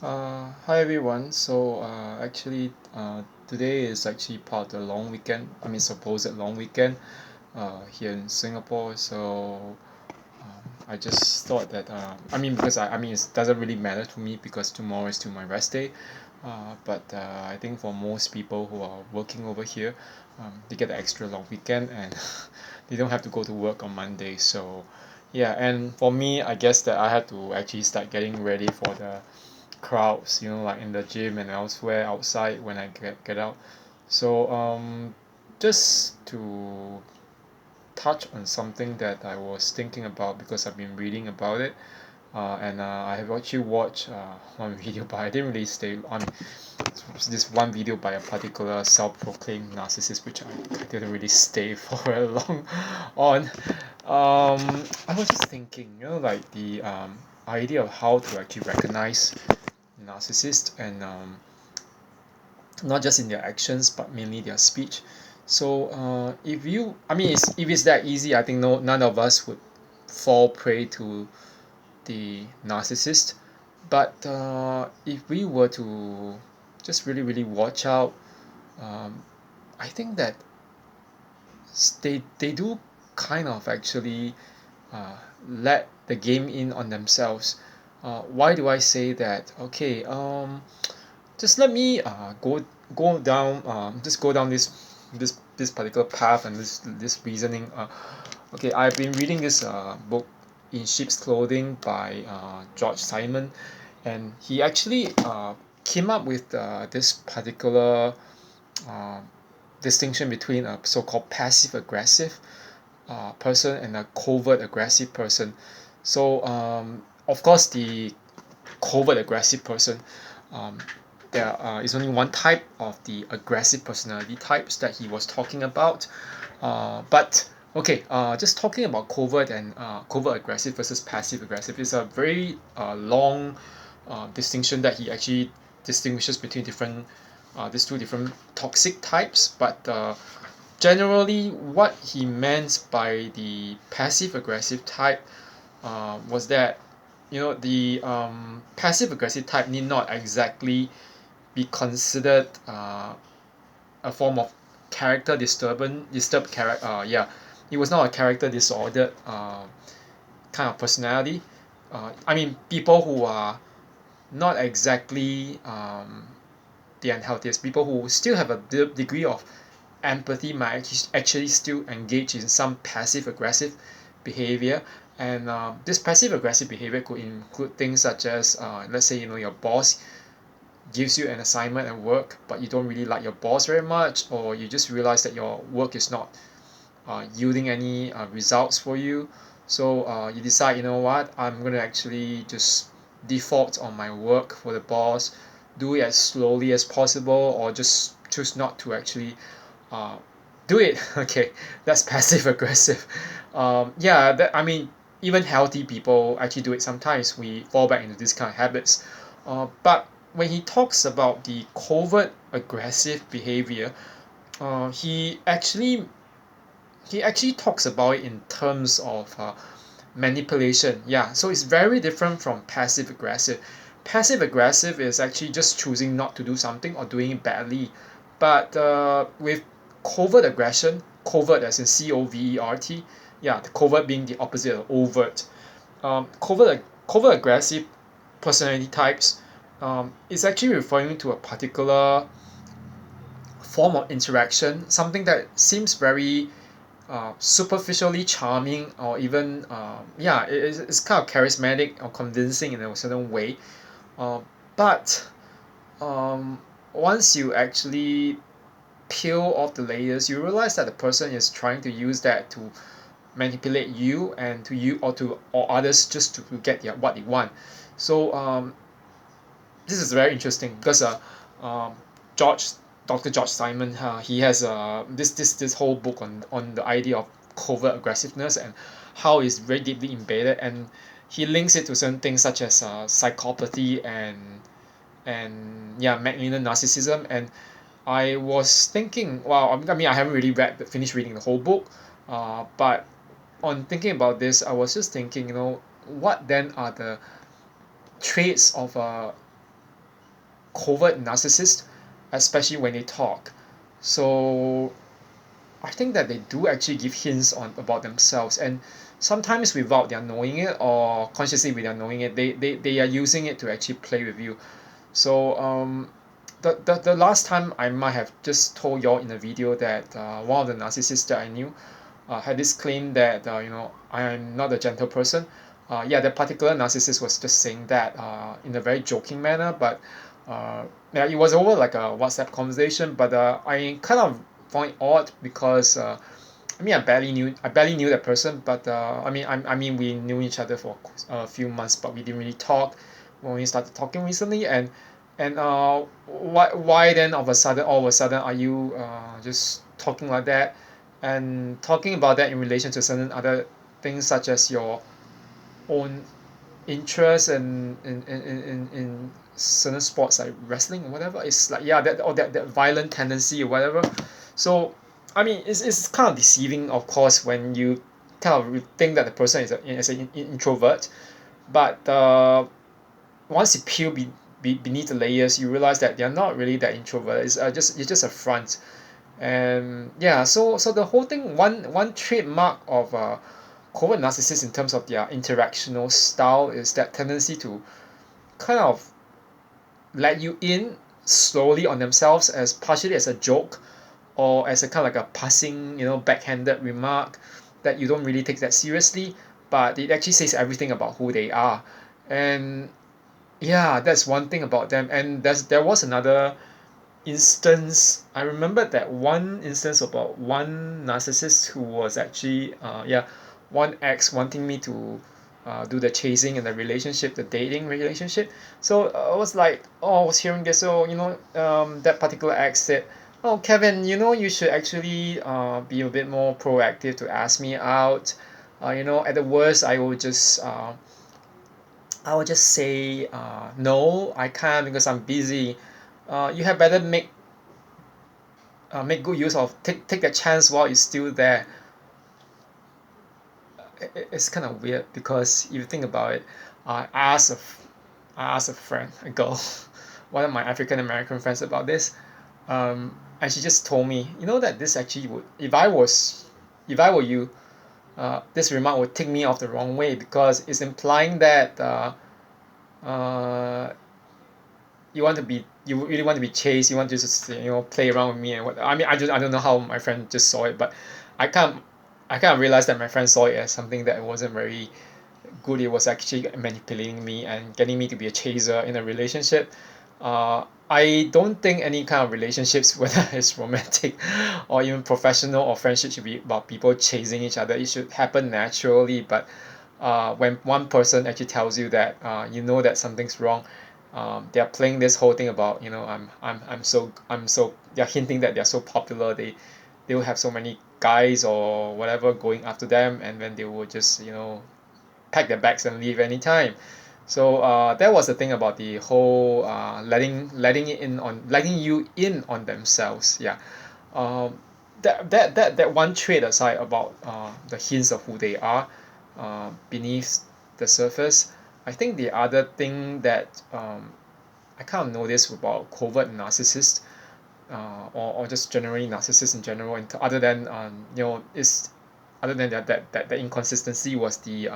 Hi everyone. Today is actually part of the long weekend. I mean, supposed long weekend here in Singapore. I just thought that because I mean it doesn't really matter to me because tomorrow is still my rest day. But I think for most people who are working over here, they get the extra long weekend and they don't have to go to work on Monday. So yeah, and for me, I guess that I had to actually start getting ready for the crowds, like in the gym and elsewhere outside when I get out. Just to touch on something that I was thinking about because I've been reading about it. And I have actually watched one video, but I didn't really stay on this one video by a particular self-proclaimed narcissist, which I didn't really stay for very long on. I was just thinking, like the idea of how to actually recognize narcissists and not just in their actions but mainly their speech. If you, I mean, if it's that easy, I think none of us would fall prey to the narcissist. But if we were to just really watch out, um, I think that they do kind of actually uh, let the game in on themselves. Why do I say that? Okay, just let me go down this particular path and this reasoning. Okay, I've been reading this book in sheep's clothing by George Simon, and he actually came up with this particular uh, distinction between a so-called passive aggressive person and a covert aggressive person. Of course, the covert aggressive person, um, there is only one type of the aggressive personality types that he was talking about. But okay, just talking about covert and covert aggressive versus passive aggressive is a very long distinction that he actually distinguishes between these two different toxic types. But generally, what he meant by the passive aggressive type was that the passive aggressive type need not exactly be considered a form of character disturbed character. Yeah, it was not a character disordered kind of personality. I mean, people who are not exactly the unhealthiest, people who still have a degree of empathy might actually still engage in some passive aggressive behavior. And this passive aggressive behavior could include things such as let's say your boss gives you an assignment at work but you don't really like your boss very much, or you just realize that your work is not yielding any results for you. You decide, what, I'm going to actually just default on my work for the boss, do it as slowly as possible, or just choose not to actually uh, do it. Okay, that's passive aggressive. Yeah, that, I mean, even healthy people actually do it sometimes. We fall back into this kind of habits. But when he talks about the covert aggressive behavior, uh, he actually he actually talks about it in terms of manipulation. Yeah, so it's very different from passive aggressive. Passive aggressive is actually just choosing not to do something or doing it badly. But with covert aggression, covert as in covert, yeah, the covert being the opposite of overt. Covert aggressive personality types is actually referring to a particular form of interaction, something that seems very superficially charming, or even it's kind of charismatic or convincing in a certain way. uh, but um, once you actually peel off the layers, you realize that the person is trying to use that to manipulate you and to you or others just to get what they want. So this is very interesting because um, George Dr. George Simon, he has this whole book on the idea of covert aggressiveness and how it's very deeply embedded, and he links it to certain things such as psychopathy and yeah, malignant narcissism. And I was thinking, wow, I mean, I haven't really finished reading the whole book, but on thinking about this, I was just thinking, what then are the traits of a covert narcissist, especially when they talk. So I think that they do actually give hints on about themselves, and sometimes without their knowing it or consciously without knowing it, they are using it to actually play with you. So the last time I might have just told y'all in a video that one of the narcissists that I knew had this claim that I'm not a gentle person. Yeah, that particular narcissist was just saying that in a very joking manner, but yeah, it was over like a WhatsApp conversation. But I kind of found it odd because I mean I barely knew that person, but I mean we knew each other for a few months, but we didn't really talk when we started talking recently. And why then all of a sudden are you just talking like that and talking about that in relation to certain other things such as your own interest in certain sports like wrestling or whatever. It's like, yeah, that violent tendency or whatever. So I mean it's kind of deceiving, of course, when you kind of think that the person is an introvert, but once you peel beneath the layers, you realize that they're not really that introvert. It's just a front. And yeah, so the whole thing, one trademark of covert narcissists in terms of their interactional style is that tendency to kind of let you in slowly on themselves, as partially as a joke or as a kind of like a passing, backhanded remark that you don't really take that seriously, but it actually says everything about who they are. And yeah, that's one thing about them. And there was another instance. I remember that one instance about one narcissist who was actually one ex wanting me to do the chasing in the relationship, the dating relationship. So I was like, oh, I was hearing this. So that particular ex said, oh, Kevin, you should actually be a bit more proactive to ask me out. At the worst I will just say no, I can't because I'm busy. You have better make good use of take the chance while it's still there. It's kind of weird because if you think about it, I asked a friend, a girl, one of my African American friends about this, and she just told me, that this actually would, if I were you, this remark would take me off the wrong way because it's implying that uh, you really want to be chased, you want to just play around with me and what I mean. I don't know how my friend just saw it, but I can't I kind of realized that my friend saw it as something that wasn't very good. It was actually manipulating me and getting me to be a chaser in a relationship. I don't think any kind of relationships, whether it's romantic or even professional or friendship, should be about people chasing each other. It should happen naturally. But when one person actually tells you that that something's wrong, they're playing this whole thing about I'm so they're hinting that they're so popular. They will have so many guys or whatever going after them, and then they will just pack their bags and leave anytime. So that was the thing about the whole letting you in on themselves. Yeah. um, that one trait aside about the hints of who they are beneath the surface. I think the other thing that I kind of noticed about covert narcissists, or just generally narcissists in general, and other than is other than that the inconsistency was the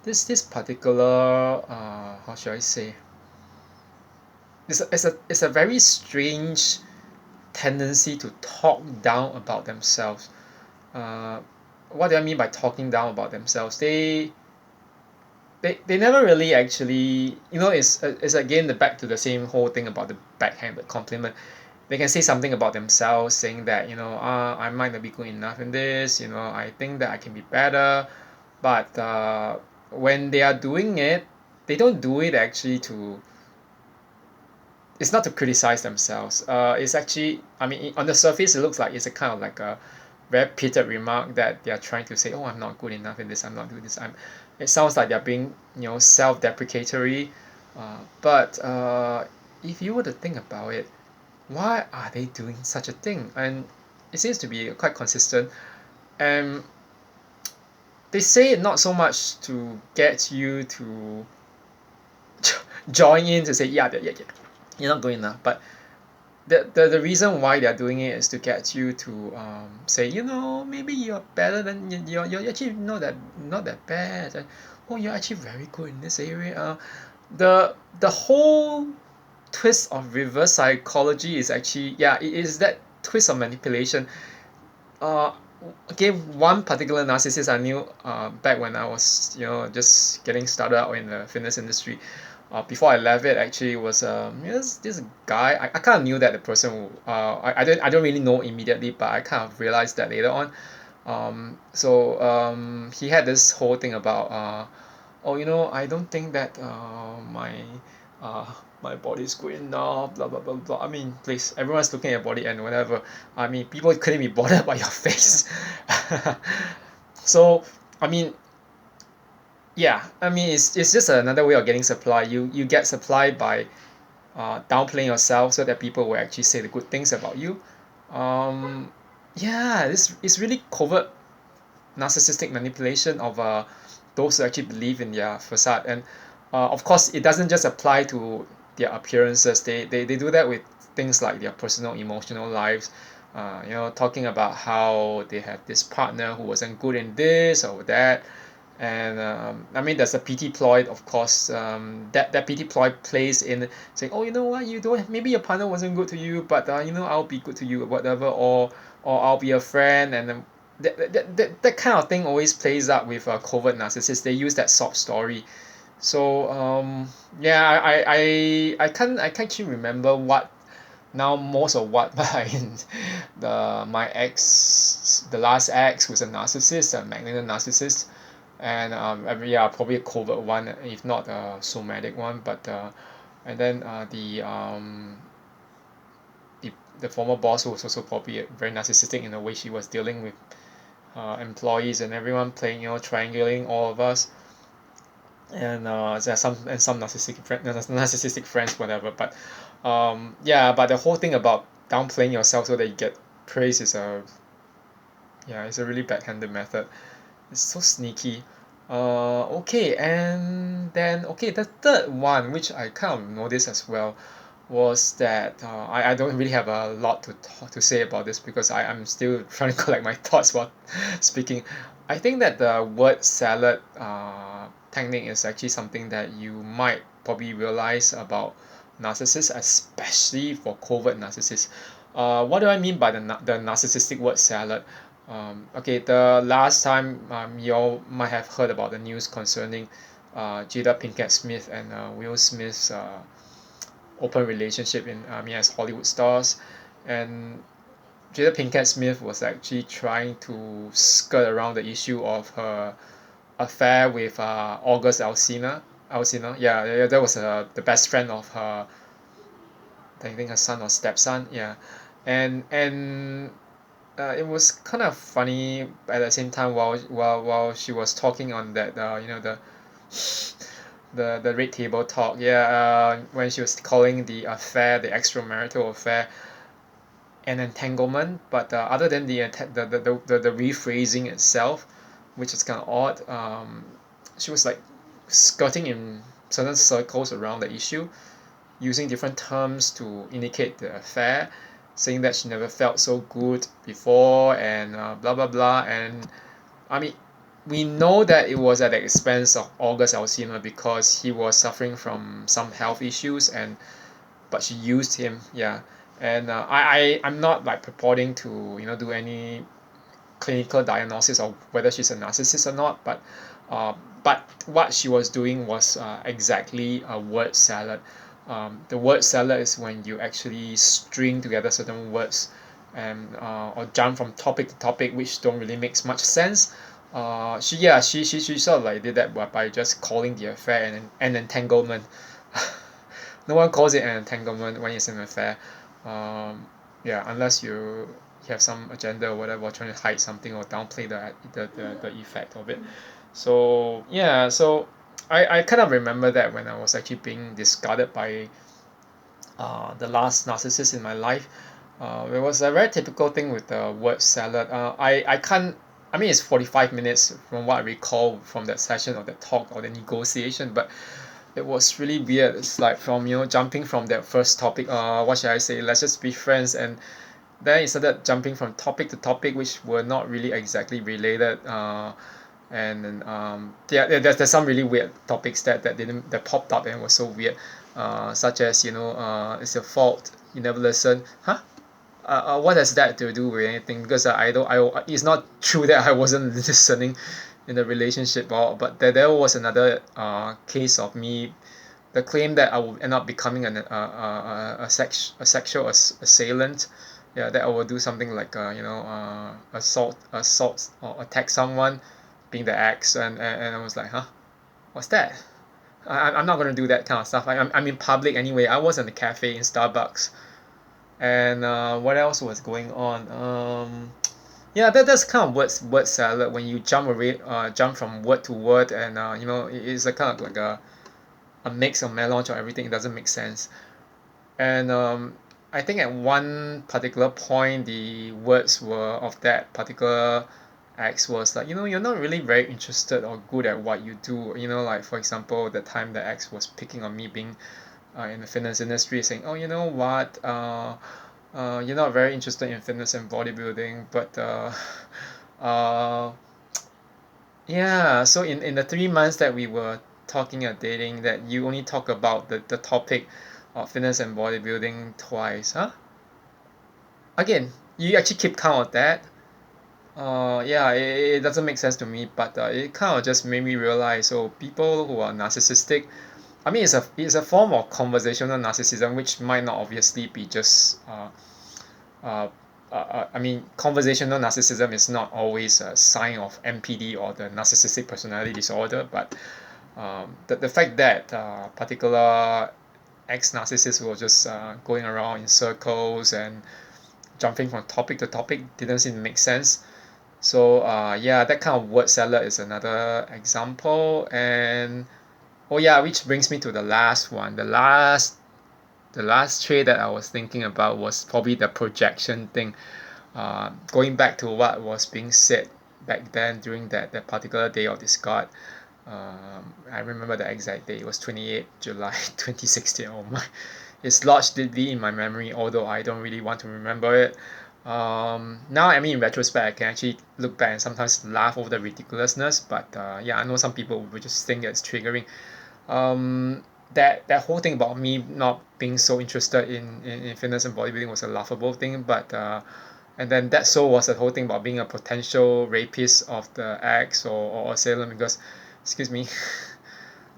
this particular how should I say, it's a very strange tendency to talk down about themselves. uh, what do I mean by talking down about themselves? They never really actually, it's again the back to the same whole thing about the backhanded compliment. They can say something about themselves, saying that I might not be good enough in this, I think that I can be better. But when they are doing it, they don't do it actually to, it's not to criticize themselves. It's actually, I mean, on the surface it looks like it's a kind of like a very pitted remark that they are trying to say, oh, I'm not good enough in this, I'm not doing this. It sounds like they're being self-deprecatory. But if you were to think about it, why are they doing such a thing? And it seems to be quite consistent. And they say it not so much to get you to join in to say, yeah, you're not good enough. But the reason why they're doing it is to get you to say, maybe you're better than you're actually not that bad. Oh, you're actually very good in this area. The whole twist of reverse psychology is actually, it is that twist of manipulation. uh okay, one particular narcissist I knew back when I was just getting started out in the fitness industry. Before I left it, actually, was this guy. I kind of knew that the person I don't really know immediately, but I kind of realized that later on. He had this whole thing about oh, I don't think that uh, my body is good enough, blah blah blah blah. I mean, please, everyone's looking at your body and whatever. I mean, people couldn't be bothered by your face. So, I mean, yeah, I mean, it's just another way of getting supply. You get supply by downplaying yourself so that people will actually say the good things about you. Um, yeah, this is really covert narcissistic manipulation of those who actually believe in their facade. And of course, it doesn't just apply to their appearances. They do that with things like their personal emotional lives. Talking about how they have this partner who wasn't good in this or that. And I mean, there's a pity ploy, of course. That pity ploy plays in saying, oh, you know what, you don't, maybe your partner wasn't good to you, but I'll be good to you, or whatever, or I'll be a friend. And then that kind of thing always plays out with covert narcissists. They use that sob story. So yeah, I can't actually remember what now, most of what my ex, the last ex, was a narcissist, a magnetic narcissist. And probably a covert one, if not a somatic one. But and then the former boss was also probably very narcissistic in the way she was dealing with employees and everyone, playing, triangulating all of us. And there are some narcissistic friends, whatever. But but the whole thing about downplaying yourself so that you get praise is it's a really backhanded method. It's so sneaky. Okay, and then okay, the third one, which I kind of noticed as well, was that I don't really have a lot to say about this because I'm still trying to collect my thoughts while speaking. I think that the word salad technique is actually something that you might probably realize about narcissists, especially for covert narcissists. What do I mean by the narcissistic word salad? Okay, the last time you all might have heard about the news concerning Jada Pinkett Smith and Will Smith's open relationship in as Hollywood stars. And Jada Pinkett Smith was actually trying to skirt around the issue of her affair with August Alsina. Yeah, that was the best friend of her, I think her son or stepson, yeah. And it was kind of funny at the same time while she was talking on that the red table talk, when she was calling the affair, the extramarital affair, an entanglement. But other than the rephrasing itself, which is kind of odd, she was like skirting in certain circles around the issue, using different terms to indicate the affair, saying that she never felt so good before, and blah blah blah. And I mean, we know that it was at the expense of August Alsina because he was suffering from some health issues, and but she used him, yeah. And I'm not like purporting to do any clinical diagnosis of whether she's a narcissist or not, uh, but what she was doing was exactly a word salad. The word salad is when you actually string together certain words and or jump from topic to topic which don't really make much sense. She sort of like did that by just calling the affair an entanglement. No one calls it an entanglement when it's an affair. Unless you have some agenda or whatever, or trying to hide something or downplay the effect of it. So I kind of remember that when I was actually being discarded by the last narcissist in my life. It was a very typical thing with the word salad. I can't. I mean, it's 45 minutes from what I recall from that session or that talk or the negotiation, but it was really weird. It's like from jumping from that first topic, what should I say, let's just be friends, and then it started jumping from topic to topic which were not really exactly related, and then yeah, there's some really weird topics that popped up and was so weird, such as it's your fault you never listen. What has that to do with anything? Because I don't I it's not true that I wasn't listening in the relationship, but there was another case of me, the claim that I will end up becoming a sexual assailant. Yeah, that I will do something like assault or attack someone, being the ex, and I was like, what's that? I'm not gonna do that kind of stuff. I'm in public anyway. I was in the cafe in Starbucks, and what else was going on? Yeah, that's kind of word salad when you jump from word to word, and it's a kind of like a mix of melange or everything. It doesn't make sense. And I think at one particular point, the words were of that particular ex was like, you're not really very interested or good at what you do. Like for example, the time the ex was picking on me being in the fitness industry, saying, oh, you know what, you're not very interested in fitness and bodybuilding, but uh, yeah. So in the 3 months that we were talking and dating, that you only talk about the topic of fitness and bodybuilding twice, huh? Again, you actually keep count of that. Yeah, it doesn't make sense to me, but it kind of just made me realize. So people who are narcissistic, I mean, it's a form of conversational narcissism, which might not obviously be just uh, I mean, conversational narcissism is not always a sign of NPD or the narcissistic personality disorder, but the fact that particular ex-narcissist was just going around in circles and jumping from topic to topic didn't seem to make sense. So yeah, that kind of word salad is another example. And oh yeah, which brings me to the last one. The last trait that I was thinking about was probably the projection thing. Going back to what was being said back then during that particular day of discard. I remember the exact day. It was 28 July 2016. Oh my, it's lodged deeply in my memory, although I don't really want to remember it. Now, I mean, in retrospect, I can actually look back and sometimes laugh over the ridiculousness. But yeah, I know some people would just think it's triggering. That whole thing about me not being so interested in fitness and bodybuilding was a laughable thing, but and then that so was the whole thing about being a potential rapist of the ex or assailant, because excuse me,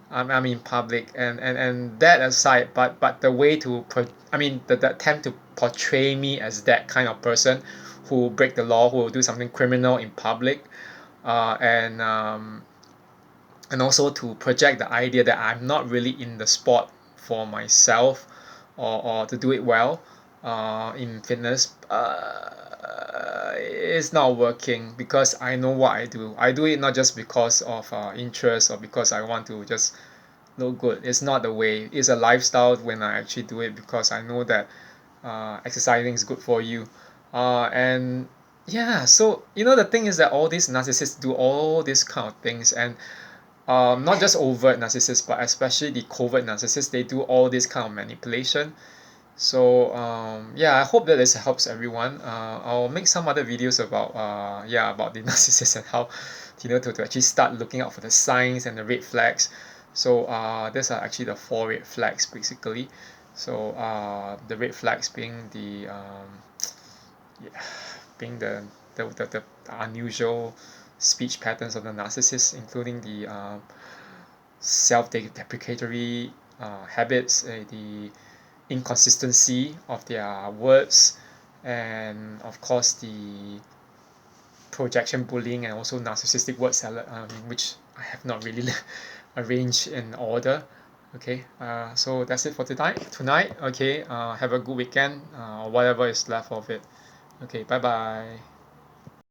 I'm in public, and that aside, but the way to I mean the attempt to portray me as that kind of person who break the law, who will do something criminal in public, and also to project the idea that I'm not really in the sport for myself, or to do it well in fitness, it's not working, because I know what I do. I do it not just because of interest or because I want to just look good. It's not the way. It's a lifestyle when I actually do it, because I know that exercising is good for you. And yeah, so the thing is that all these narcissists do all these kind of things, and not just overt narcissists, but especially the covert narcissists, they do all this kind of manipulation. So yeah, I hope that this helps everyone. I'll make some other videos about yeah, about the narcissists, and how to actually start looking out for the signs and the red flags. So these are actually the 4 red flags basically. So the red flags being the yeah, being the unusual speech patterns of the narcissist, including the self-deprecatory habits, the inconsistency of their words, and of course the projection bullying, and also narcissistic word salad, which I have not really arranged in order. Okay, so that's it for tonight. Okay, have a good weekend, or whatever is left of it. Okay, bye bye.